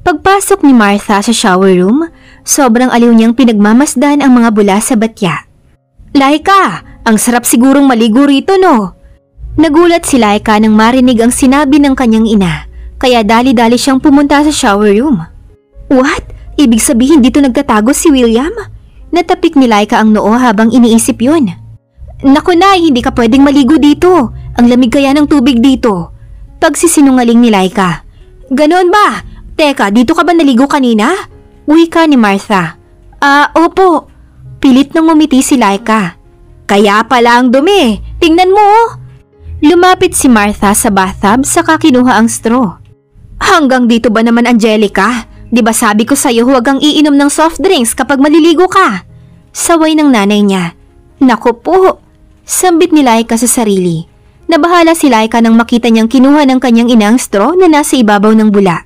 Pagpasok ni Martha sa shower room, sobrang aliw niyang pinagmamasdan ang mga bula sa batya. Laika, ang sarap sigurong maligo rito no? Nagulat si Laika nang marinig ang sinabi ng kanyang ina, kaya dali-dali siyang pumunta sa shower room. What? Ibig sabihin dito nagtatago si William? Natapik ni Laika ang noo habang iniisip yun. Naku Nay, hindi ka pwedeng maligo dito. Ang lamig kaya ng tubig dito. Pagsisinungaling ni Laika. Ganon ba? Teka, dito ka ba naligo kanina? Wika ni Martha. Opo. Pilit nang ngumiti si Laika. Kaya pala ang dumi. Tingnan mo oh. Lumapit si Martha sa bathtub saka kinuha ang straw. Hanggang dito ba naman Angelica? Di ba sabi ko sa'yo huwag kang iinom ng soft drinks kapag maliligo ka? Saway ng nanay niya. Naku po. Sambit ni Laika sa sarili. Nabahala si Laika nang makita niyang kinuha ng kanyang inang straw na nasa ibabaw ng bula.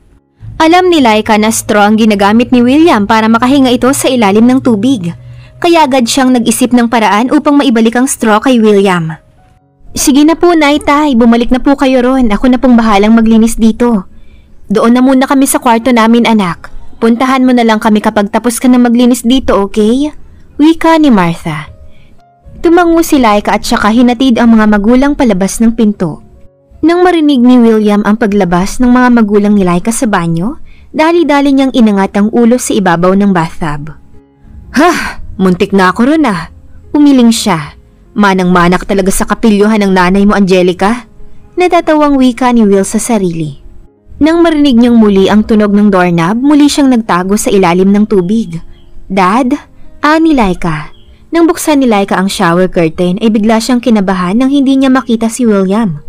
Alam ni Laika na straw ang ginagamit ni William para makahinga ito sa ilalim ng tubig. Kaya agad siyang nag-isip ng paraan upang maibalik ang straw kay William. Sige na po, Nay, Tay. Bumalik na po kayo ron. Ako na pong bahalang maglinis dito. Doon na muna kami sa kwarto namin, anak. Puntahan mo na lang kami kapag tapos ka na maglinis dito, okay? Wika ni Martha. Tumango si Laika at saka hinatid ang mga magulang palabas ng pinto. Nang marinig ni William ang paglabas ng mga magulang ni Laika sa banyo, dali-dali niyang inangat ang ulo sa ibabaw ng bathtub. Muntik na ako ron ah. Umiling siya. Manang-manak talaga sa kapilyuhan ng nanay mo, Angelica. Natatawang wika ni Will sa sarili. Nang marinig niyang muli ang tunog ng doorknob, muli siyang nagtago sa ilalim ng tubig. Dad? Ni Laika. Nang buksan ni Laika ang shower curtain ay bigla siyang kinabahan nang hindi niya makita si William.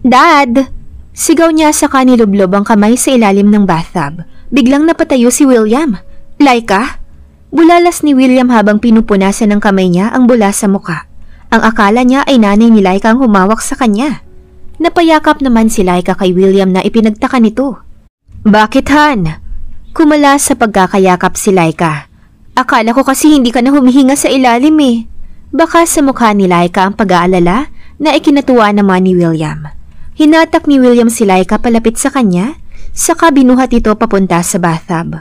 Dad! Sigaw niya sa kanilublob ang kamay sa ilalim ng bathtub. Biglang napatayo si William. Laika? Bulalas ni William habang pinupunasan ng kamay niya ang bula sa muka. Ang akala niya ay nanay ni Laika ang humawak sa kanya. Napayakap naman si Laika kay William na ipinagtaka nito. Bakit Han? Kumala sa pagkakayakap si Laika. Akala ko kasi hindi ka na humihinga sa ilalim eh. Baka sa mukha ni Laika ang pag-aalala na ikinatuwa naman ni William. Hinatak ni William si Laika palapit sa kanya, saka binuhat ito papunta sa bathtub.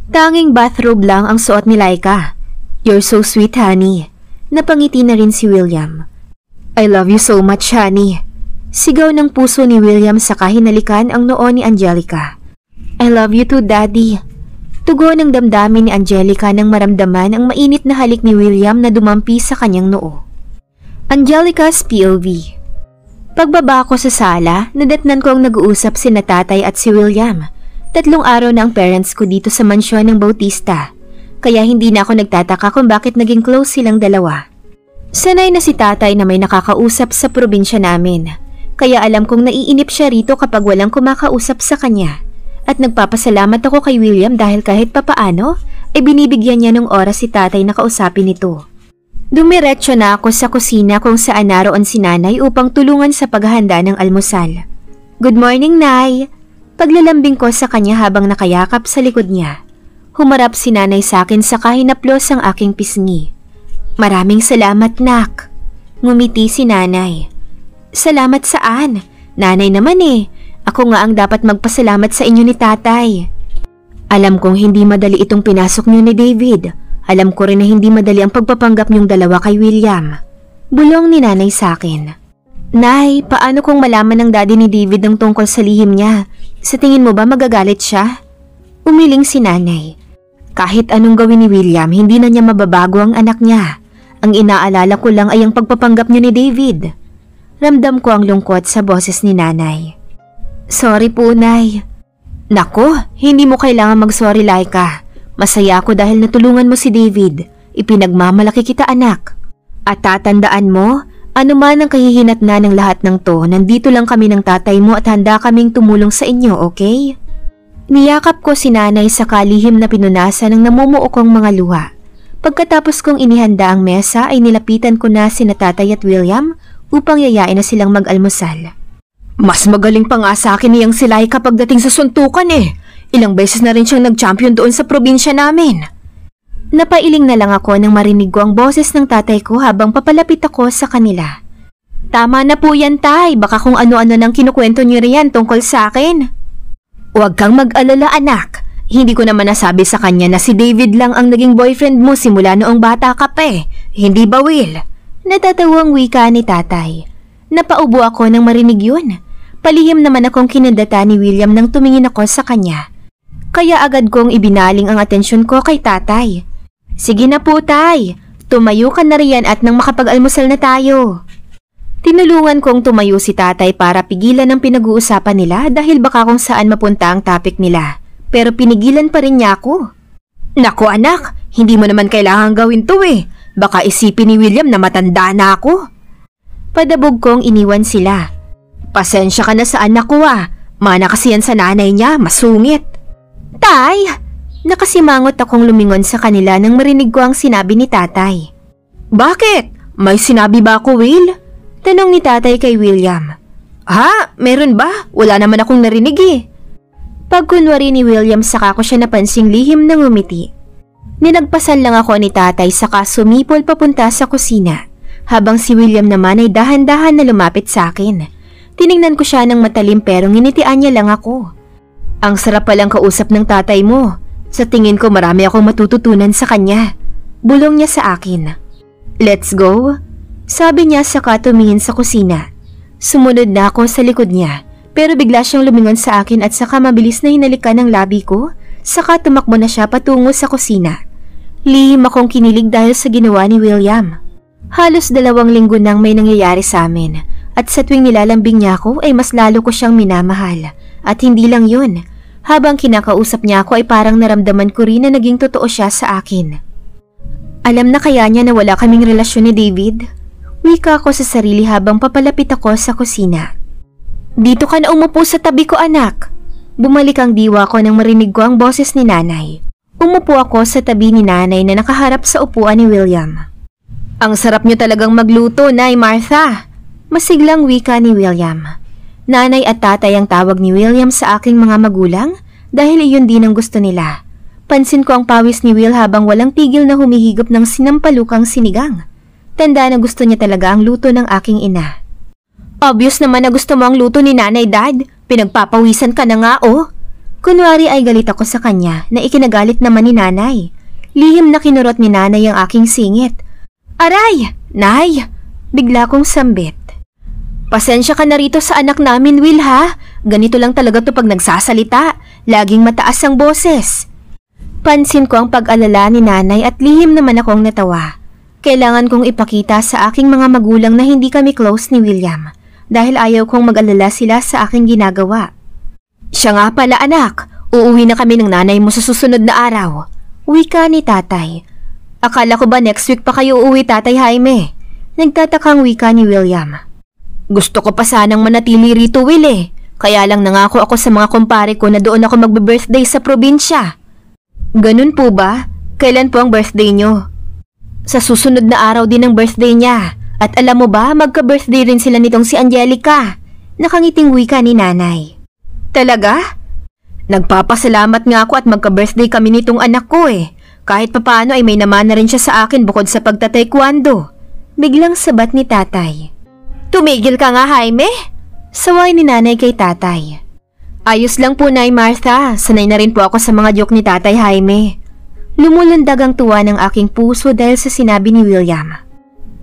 Tanging bathrobe lang ang suot ni Laika. You're so sweet, honey. Napangiti na rin si William. I love you so much, honey. Sigaw ng puso ni William saka hinalikan ang noo ni Angelica. I love you too, Daddy. Tugon ng damdamin ni Angelica nang maramdaman ang mainit na halik ni William na dumampi sa kanyang noo. Angelica's POV. Pagbaba ko sa sala, nadatnan ko ang nag-uusap sina tatay at si William. 3 araw na ang parents ko dito sa mansyon ng Bautista, kaya hindi na ako nagtataka kung bakit naging close silang dalawa. Sanay na si tatay na may nakakausap sa probinsya namin, kaya alam kong naiinip siya rito kapag walang kumakausap sa kanya. At nagpapasalamat ako kay William dahil kahit papaano, ay binibigyan niya ng oras si tatay na kausapin ito. Dumiretso na ako sa kusina kung saan naroon si nanay upang tulungan sa paghahanda ng almusal. Good morning, Nay! Paglalambing ko sa kanya habang nakayakap sa likod niya. Humarap si nanay sa akin saka hinaplos ang aking pisngi. Maraming salamat, Nak! Ngumiti si nanay. Salamat saan? Nanay naman eh. Ako nga ang dapat magpasalamat sa inyo ni tatay. Alam kong hindi madali itong pinasok niyo ni David. Alam ko rin na hindi madali ang pagpapanggap niyong dalawa kay William. Bulong ni nanay sa akin. Nay, paano kung malaman ng daddy ni David ang tungkol sa lihim niya? Sa tingin mo ba magagalit siya? Umiling si nanay. Kahit anong gawin ni William, hindi na niya mababago ang anak niya. Ang inaalala ko lang ay ang pagpapanggap niyo ni David. Ramdam ko ang lungkot sa boses ni nanay. Sorry po, Nay. Nako, hindi mo kailangan mag-sorry, Laika. Masaya ako dahil natulungan mo si David. Ipinagmamalaki kita, anak. At tatandaan mo, anuman ang kahihinatnan ng lahat ng to, nandito lang kami ng tatay mo at handa kaming tumulong sa inyo, okay? Niyakap ko si nanay sa kalihim na pinunasan ng namumuo kong mga luha. Pagkatapos kong inihanda ang mesa ay nilapitan ko na sina tatay at William upang yayain na silang mag-almusal. Mas magaling pa nga sa akin niyang si Laika pagdating sa suntukan eh. Ilang beses na rin siyang nag-champion doon sa probinsya namin. Napailing na lang ako nang marinig ko ang boses ng tatay ko habang papalapit ako sa kanila. Tama na po yan, tay. Baka kung ano-ano nang kinukwento niyo riyan tungkol sa akin. Huwag kang mag-alala, anak. Hindi ko naman nasabi sa kanya na si David lang ang naging boyfriend mo simula noong bata ka pa eh. Hindi ba, Will? Natatawang wika ni tatay. Napaubo ako nang marinig yun. Palihim naman akong kinandata ni William nang tumingin ako sa kanya. Kaya agad kong ibinaling ang atensyon ko kay tatay. Sige na po, tay. Tumayo ka na riyan at nang makapag-almusal na tayo. Tinulungan kong tumayo si tatay para pigilan ang pinag-uusapan nila dahil baka kung saan mapunta ang topic nila. Pero pinigilan pa rin niya ako. Naku anak, hindi mo naman kailangan gawin to eh. Baka isipin ni William na matanda na ako. Padabog kong iniwan sila. Pasensya ka na sa anak ko ah. Mana kasi yan sa nanay niya, masungit. Tay! Nakasimangot akong lumingon sa kanila nang marinig ko ang sinabi ni tatay. Bakit? May sinabi ba ako, Will? Tanong ni tatay kay William. Ha? Meron ba? Wala naman akong narinig eh. Pagkunwari ni William saka ko siya napansing lihim ng umiti. Ninagpasan lang ako ni tatay saka sumipol papunta sa kusina habang si William naman ay dahan-dahan na lumapit sa akin. Tiningnan ko siya ng matalim pero nginitian niya lang ako. Ang sarap palang kausap ng tatay mo. Sa tingin ko marami akong matututunan sa kanya. Bulong niya sa akin. Let's go? Sabi niya saka tumingin sa kusina. Sumunod na ako sa likod niya. Pero bigla siyang lumingon sa akin at saka mabilis na hinalikan ng labi ko, saka tumakbo na siya patungo sa kusina. Lihim akong kinilig dahil sa ginawa ni William. Halos 2 linggo nang may nangyayari sa amin at sa tuwing nilalambing niya ako ay mas lalo ko siyang minamahal. At hindi lang yun, habang kinakausap niya ako ay parang naramdaman ko rin na naging totoo siya sa akin. Alam na kaya niya na wala kaming relasyon ni David? Wika ko sa sarili habang papalapit ako sa kusina. Dito ka na umupo sa tabi ko anak. Bumalik ang diwa ko nang marinig ko ang boses ni nanay. Umupo ako sa tabi ni nanay na nakaharap sa upuan ni William. Ang sarap niyo talagang magluto, Nay Martha. Masiglang wika ni William. Nanay at tatay ang tawag ni William sa aking mga magulang dahil iyon din ang gusto nila. Pansin ko ang pawis ni Will habang walang tigil na humihigop ng sinampalukang sinigang. Tanda na gusto niya talaga ang luto ng aking ina. Obvious naman na gusto mo ang luto ni nanay, dad. Pinagpapawisan ka na nga oh. Kunwari ay galit ako sa kanya na ikinagalit naman ni nanay. Lihim na kinurot ni nanay ang aking singit. Aray! Nay! Bigla kong sambit. Pasensya ka na rito sa anak namin, Will ha? Ganito lang talaga to pag nagsasalita. Laging mataas ang boses. Pansin ko ang pag-alala ni nanay at lihim naman akong natawa. Kailangan kong ipakita sa aking mga magulang na hindi kami close ni William. Dahil ayaw kong mag-alala sila sa aking ginagawa. Siya nga pala anak, uuwi na kami ng nanay mo sa susunod na araw. Wika ni tatay. Akala ko ba next week pa kayo uuwi, Tatay Jaime? Nagtatakang wika ni William. Gusto ko pa sanang manatili rito, Will eh. Kaya lang nangako ako sa mga kumpare ko na doon ako magbe-birthday sa probinsya. Ganun po ba? Kailan po ang birthday nyo? Sa susunod na araw din ang birthday niya. At alam mo ba, magka-birthday rin sila nitong si Angelica. Nakangiting wika ni nanay. Talaga? Nagpapasalamat nga ako at magka-birthday kami nitong anak ko eh. Kahit papaano ay may naman na rin siya sa akin bukod sa pagta-taekwondo. Biglang sabat ni tatay. Tumigil ka nga, Jaime? Saway ni nanay kay tatay. Ayos lang po, Nay Martha. Sanay na rin po ako sa mga joke ni Tatay Jaime. Lumulundag ang tuwa ng aking puso dahil sa sinabi ni William.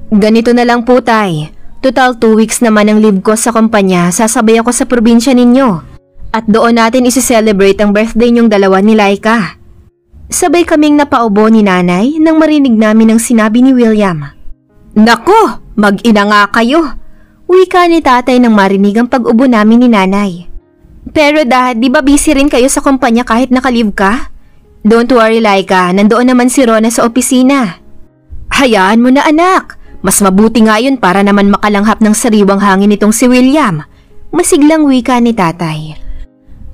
Ganito na lang po, Tay. Total 2 weeks naman ang leave ko sa kumpanya. Sasabay ako sa probinsya ninyo. At doon natin isi-celebrate ang birthday niyong dalawa ni Laika. Sabay kaming napaubo ni nanay nang marinig namin ang sinabi ni William. Nako, mag-ina nga kayo. Wika ni tatay nang marinig ang pag-ubo namin ni nanay. Pero dad, di ba busy rin kayo sa kumpanya kahit naka-leave ka? Don't worry, Laika. Nandoon naman si Rona sa opisina. Hayaan mo na, anak. Mas mabuti nga yun para naman makalanghap ng sariwang hangin itong si William. Masiglang wika ni tatay.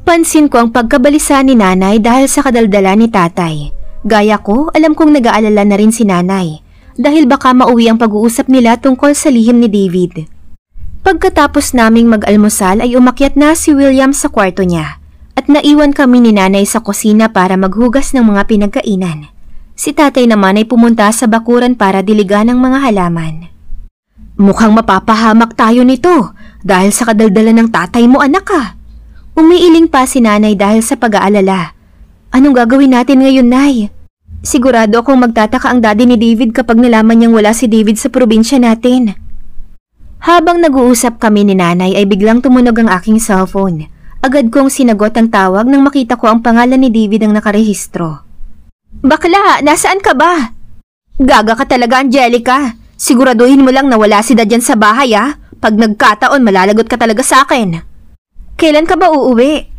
Pansin ko ang pagkabalisa ni nanay dahil sa kadaldala ni tatay. Gaya ko, alam kong nag-aalala na rin si nanay. Dahil baka mauwi ang pag-uusap nila tungkol sa lihim ni David. Pagkatapos naming mag-almusal ay umakyat na si William sa kwarto niya. At naiwan kami ni nanay sa kusina para maghugas ng mga pinagkainan. Si tatay naman ay pumunta sa bakuran para diligan ng mga halaman. Mukhang mapapahamak tayo nito dahil sa kadaldala ng tatay mo, anak ah. Umiiling pa si nanay dahil sa pag-aalala. Anong gagawin natin ngayon, Nay? Sigurado akong magtataka ang daddy ni David kapag nalaman niyang wala si David sa probinsya natin. Habang nag-uusap kami ni Nanay ay biglang tumunog ang aking cellphone. Agad kong sinagot ang tawag nang makita ko ang pangalan ni David ang nakarehistro. Bakla, nasaan ka ba? Gaga ka talaga, Angelica. Siguraduhin mo lang na wala si Dad dyan sa bahay, ah. Pag nagkataon, malalagot ka talaga sa akin. Kailan ka ba uuwi?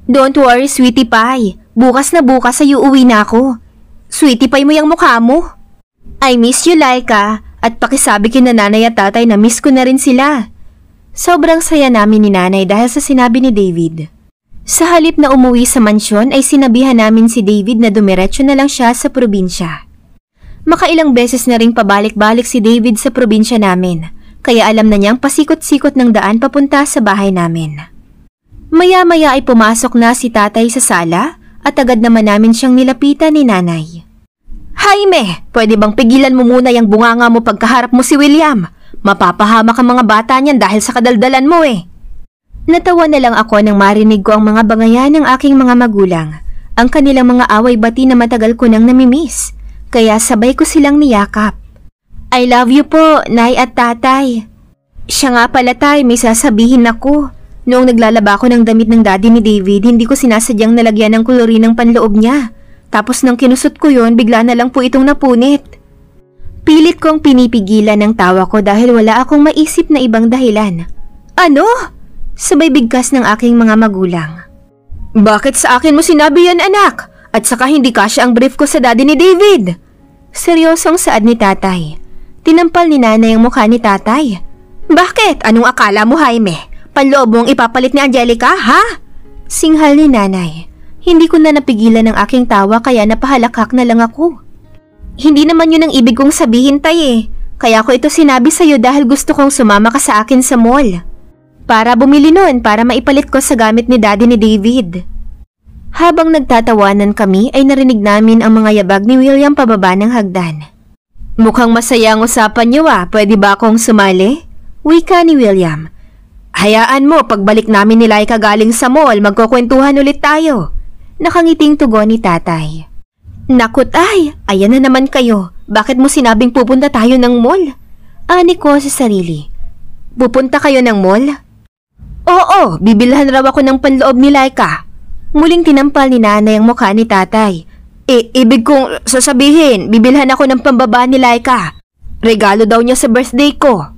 Don't worry, sweetie pie. Bukas na bukas ay uuwi na ako. Sweetie pie mo yung mukha mo. I miss you, Laika. At pakisabi kina nanay at tatay na miss ko na rin sila. Sobrang saya namin ni nanay dahil sa sinabi ni David. Sa halip na umuwi sa mansyon ay sinabihan namin si David na dumiretso na lang siya sa probinsya. Makailang beses na ring pabalik-balik si David sa probinsya namin, kaya alam na niyang pasikot-sikot ng daan papunta sa bahay namin. Maya-maya ay pumasok na si tatay sa sala at agad naman namin siyang nilapitan ni nanay. Jaime, pwede bang pigilan mo muna yung bunganga mo pagkaharap mo si William? Mapapahamak ang mga bata niyan dahil sa kadaldalan mo eh. Natawa na lang ako nang marinig ko ang mga bangayan ng aking mga magulang, ang kanilang mga away-bati na matagal ko nang namimiss. Kaya sabay ko silang niyakap. I love you po, Nay at Tatay. Siya nga pala, Tay, may sasabihin ako. Noong naglalaba ko ng damit ng daddy ni David, hindi ko sinasadyang nalagyan ng kolorinang panloob niya. Tapos nang kinusot ko yon, bigla na lang po itong napunit. Pilit kong pinipigilan ang tawa ko dahil wala akong maisip na ibang dahilan. Ano? Sabay bigkas ng aking mga magulang. Bakit sa akin mo sinabi yan, anak? At saka hindi kasya ang brief ko sa daddy ni David. Seryosong saad ni tatay. Tinampal ni nanay ang mukha ni tatay. Bakit? Anong akala mo, Jaime? Panloob mong ipapalit ni Angelica, ha? Singhal ni nanay. Hindi ko na napigilan ang aking tawa kaya napahalakhak na lang ako. Hindi naman yun ang ibig kong sabihin, tay eh. Kaya ko ito sinabi sa'yo dahil gusto kong sumama ka sa akin sa mall. Para bumili nun para maipalit ko sa gamit ni daddy ni David. Habang nagtatawanan kami ay narinig namin ang mga yabag ni William pababa ng hagdan. Mukhang masaya ang usapan niyo ah, pwede ba akong sumali? Wika ni William. Hayaan mo, pagbalik namin ni Laika galing sa mall, magkukwentuhan ulit tayo. Nakangiting tugon ni tatay. Naku tay, ayan na naman kayo. Bakit mo sinabing pupunta tayo ng mall? Ani ko sa sarili. Pupunta kayo ng mall? Oo, bibilhan raw ako ng panloob ni Laika. Muling tinampal ni nanay ang mukha ni tatay. Ibig kong sasabihin, bibilhan ako ng pambaba ni Laika. Regalo daw niya sa birthday ko.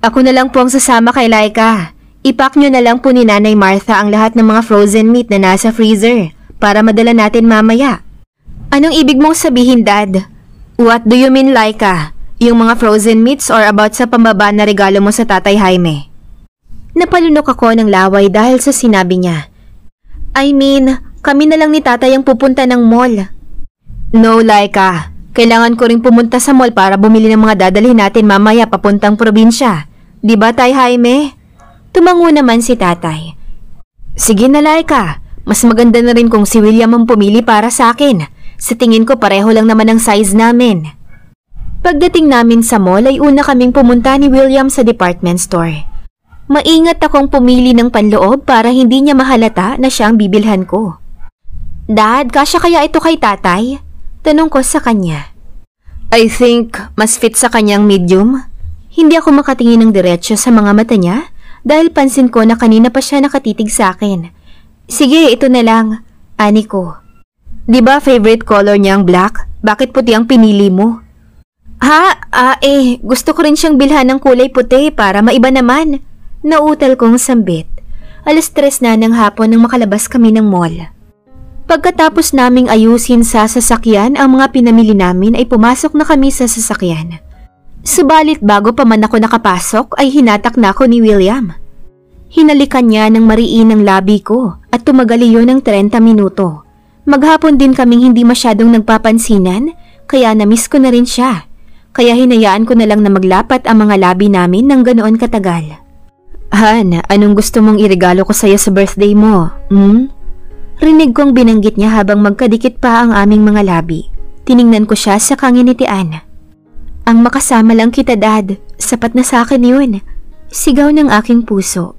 Ako na lang po ang sasama kay Laika. Ipack nyo na lang po ni Nanay Martha ang lahat ng mga frozen meat na nasa freezer para madala natin mamaya. Anong ibig mong sabihin, Dad? What do you mean, Laika? Yung mga frozen meats or about sa pambaba na regalo mo sa Tatay Jaime? Napalunok ako ng laway dahil sa sinabi niya. I mean, kami na lang ni tatay ang pupunta ng mall. No, Laika. Kailangan ko ring pumunta sa mall para bumili ng mga dadalhin natin mamaya papuntang probinsya. Di ba, Tay Jaime? Tumango naman si tatay. Sige na, Laika. Mas maganda na rin kung si William ang pumili para sa akin. Sa tingin ko pareho lang naman ang size namin. Pagdating namin sa mall ay una kaming pumunta ni William sa department store. Maingat akong pumili ng panloob para hindi niya mahalata na siya ang bibilhan ko. Dad, kasya kaya ito kay tatay? Tanong ko sa kanya. I think mas fit sa kanyang medium. Hindi ako makatingin ng diretsyo sa mga mata niya dahil pansin ko na kanina pa siya nakatitig sa akin. Sige, ito na lang. Ani ko. Diba favorite color niya ang black? Bakit puti ang pinili mo? Gusto ko rin siyang bilhan ng kulay puti para maiba naman. Nautal kong sambit. 3:00 na ng hapon nang makalabas kami ng mall. Pagkatapos naming ayusin sa sasakyan ang mga pinamili namin ay pumasok na kami sa sasakyan. Subalit bago pa man ako nakapasok ay hinatak na ako ni William. Hinalikan niya ng mariin ang labi ko at tumagal iyon ng 30 minuto. Maghapon din kaming hindi masyadong nagpapansinan kaya namiss ko na rin siya. Kaya hinayaan ko na lang na maglapat ang mga labi namin ng ganoon katagal. Han, anong gusto mong iregalo ko sa'yo sa birthday mo? Rinig kong binanggit niya habang magkadikit pa ang aming mga labi. Tiningnan ko siya sa kanginitian. Ang makasama lang kita, Dad. Sapat na sa akin yun. Sigaw ng aking puso.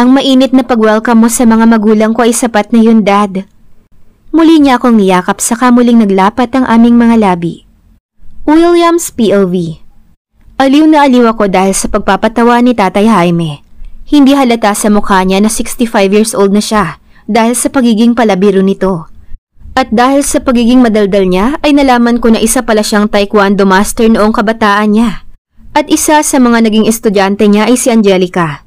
Ang mainit na pag-welcome mo sa mga magulang ko ay sapat na yun, Dad. Muli niya akong niyakap saka muling naglapat ang aming mga labi. Williams POV. Aliw na aliw ako dahil sa pagpapatawa ni Tatay Jaime. Hindi halata sa mukha niya na 65 years old na siya dahil sa pagiging palabiro nito. At dahil sa pagiging madaldal niya ay nalaman ko na isa pala siyang taekwondo master noong kabataan niya. At isa sa mga naging estudyante niya ay si Angelica.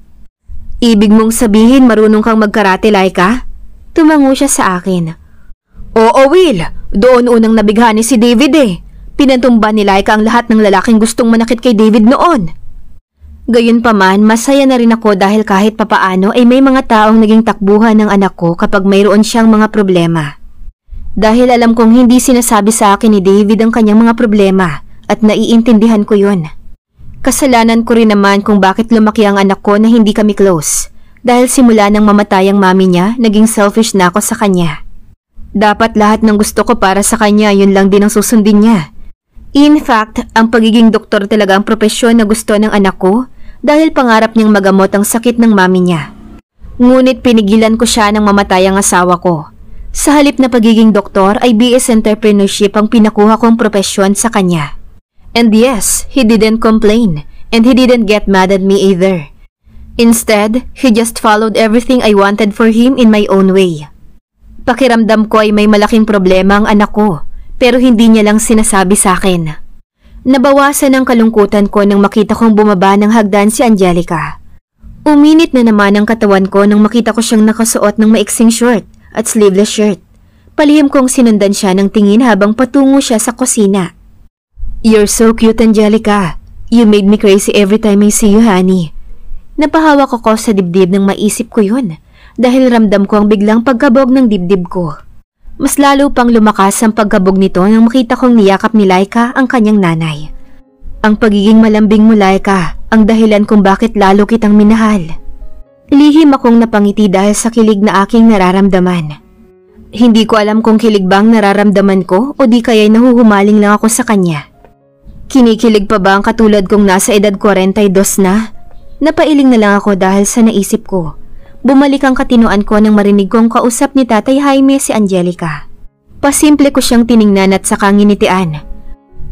Ibig mong sabihin marunong kang magkarate, Laika? Tumango siya sa akin. Oo, Will. Doon unang nabighani si David eh. Pinantumba ni Laika ang lahat ng lalaking gustong manakit kay David noon. Gayunpaman, masaya na rin ako dahil kahit papaano ay may mga taong naging takbuhan ng anak ko kapag mayroon siyang mga problema. Dahil alam kong hindi sinasabi sa akin ni David ang kanyang mga problema at naiintindihan ko yun. Kasalanan ko rin naman kung bakit lumaki ang anak ko na hindi kami close. Dahil simula nang mamatay ang mami niya, naging selfish na ako sa kanya. Dapat lahat ng gusto ko para sa kanya, yun lang din ang susundin niya. In fact, ang pagiging doktor talaga ang propesyon na gusto ng anak ko dahil pangarap niyang magamot ang sakit ng mami niya. Ngunit pinigilan ko siya nang mamatay ang asawa ko. Sa halip na pagiging doktor ay BS Entrepreneurship ang pinakuha kong propesyon sa kanya. And yes, he didn't complain and he didn't get mad at me either. Instead, he just followed everything I wanted for him in my own way. Pakiramdam ko ay may malaking problema ang anak ko pero hindi niya lang sinasabi sa akin. Nabawasan ang kalungkutan ko nang makita kong bumaba ng hagdan si Angelica. Uminit na naman ang katawan ko nang makita ko siyang nakasuot ng maiksing short at sleeveless shirt. Palihim kong sinundan siya ng tingin habang patungo siya sa kusina. You're so cute, Angelica. You made me crazy every time I see you, honey. Napahawak ako sa dibdib nang maisip ko yun dahil ramdam ko ang biglang pagkabog ng dibdib ko. Mas lalo pang lumakas ang pagkabog nito nang makita kong niyakap ni Laika ang kanyang nanay. Ang pagiging malambing mo, Laika, ang dahilan kung bakit lalo kitang minahal. Lihim akong napangiti dahil sa kilig na aking nararamdaman. Hindi ko alam kung kilig bang nararamdaman ko o di kaya'y nahuhumaling lang ako sa kanya. Kinikilig pa ba ang katulad kong nasa edad 42 na? Napailing na lang ako dahil sa naisip ko. Bumalik ang katinoan ko nang marinig kong kausap ni Tatay Jaime si Angelica. Pasimple ko siyang tiningnan at saka nginitian.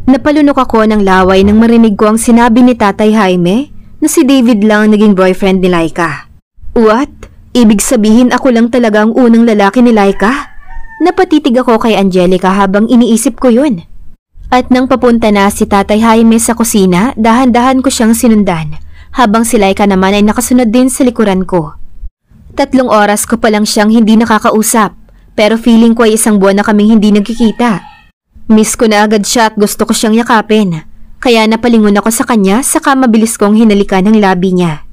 Napalunok ako ng laway nang marinig ko ang sinabi ni Tatay Jaime na si David lang ang naging boyfriend ni Laika. What? Ibig sabihin ako lang talaga ang unang lalaki ni Laika? Napatitig ako kay Angelica habang iniisip ko yun. At nang papunta na si Tatay Jaime sa kusina, dahan-dahan ko siyang sinundan, habang si Laika naman ay nakasunod din sa likuran ko. 3 oras ko pa lang siyang hindi nakakausap, pero feeling ko ay 1 buwan na kaming hindi nagkikita. Miss ko na agad siya at gusto ko siyang yakapin, kaya napalingon ako sa kanya saka mabilis kong hinalikan ang labi niya.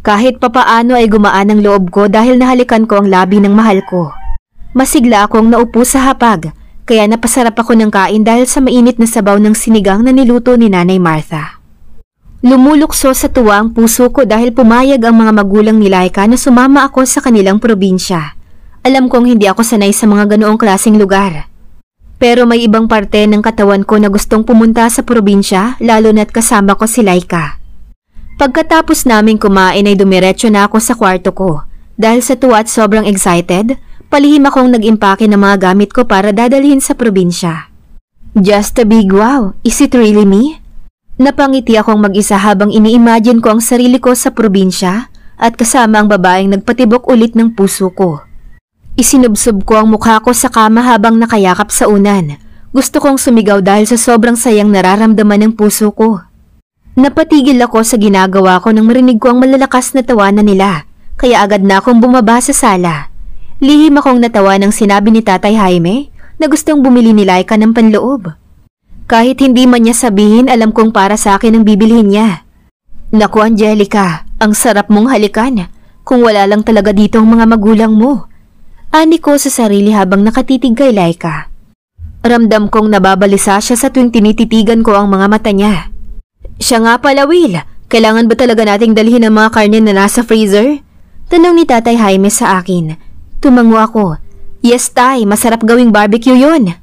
Kahit papaano ay gumaan ang loob ko dahil nahalikan ko ang labi ng mahal ko. Masigla akong naupo sa hapag, kaya napasarap ako ng kain dahil sa mainit na sabaw ng sinigang na niluto ni Nanay Martha. Lumulukso sa tuwa ang puso ko dahil pumayag ang mga magulang ni Laika na sumama ako sa kanilang probinsya. Alam kong hindi ako sanay sa mga ganoong klaseng lugar. Pero may ibang parte ng katawan ko na gustong pumunta sa probinsya lalo na't kasama ko si Laika. Pagkatapos naming kumain ay dumiretso na ako sa kwarto ko. Dahil sa tuwa at sobrang excited, palihim akong nag-impake ng mga gamit ko para dadalhin sa probinsya. Just a big wow, is it really me? Napangiti akong mag-isa habang ini-imagine ko ang sarili ko sa probinsya at kasama ang babaeng nagpatibok ulit ng puso ko. Isinubsob ko ang mukha ko sa kama habang nakayakap sa unan. Gusto kong sumigaw dahil sa sobrang sayang nararamdaman ng puso ko. Napatigil ako sa ginagawa ko nang marinig ko ang malalakas na tawanan nila, kaya agad na akong bumaba sa sala. Lihim akong natawa nang sinabi ni Tatay Jaime na gustong bumili ni Laika ng panloob. Kahit hindi man niya sabihin, alam kong para sa akin ang bibilhin niya. Naku, Angelica, ang sarap mong halikan kung wala lang talaga dito ang mga magulang mo. Ani ko sa sarili habang nakatitig kay Laika. Ramdam kong nababalisa siya sa tuwing tinititigan ko ang mga mata niya. Siya nga pala, Will. Kailangan ba talaga nating dalhin ang mga karne na nasa freezer? Tanong ni Tatay Jaime sa akin. Tumango ako. Yes, Tay. Masarap gawing barbecue yun.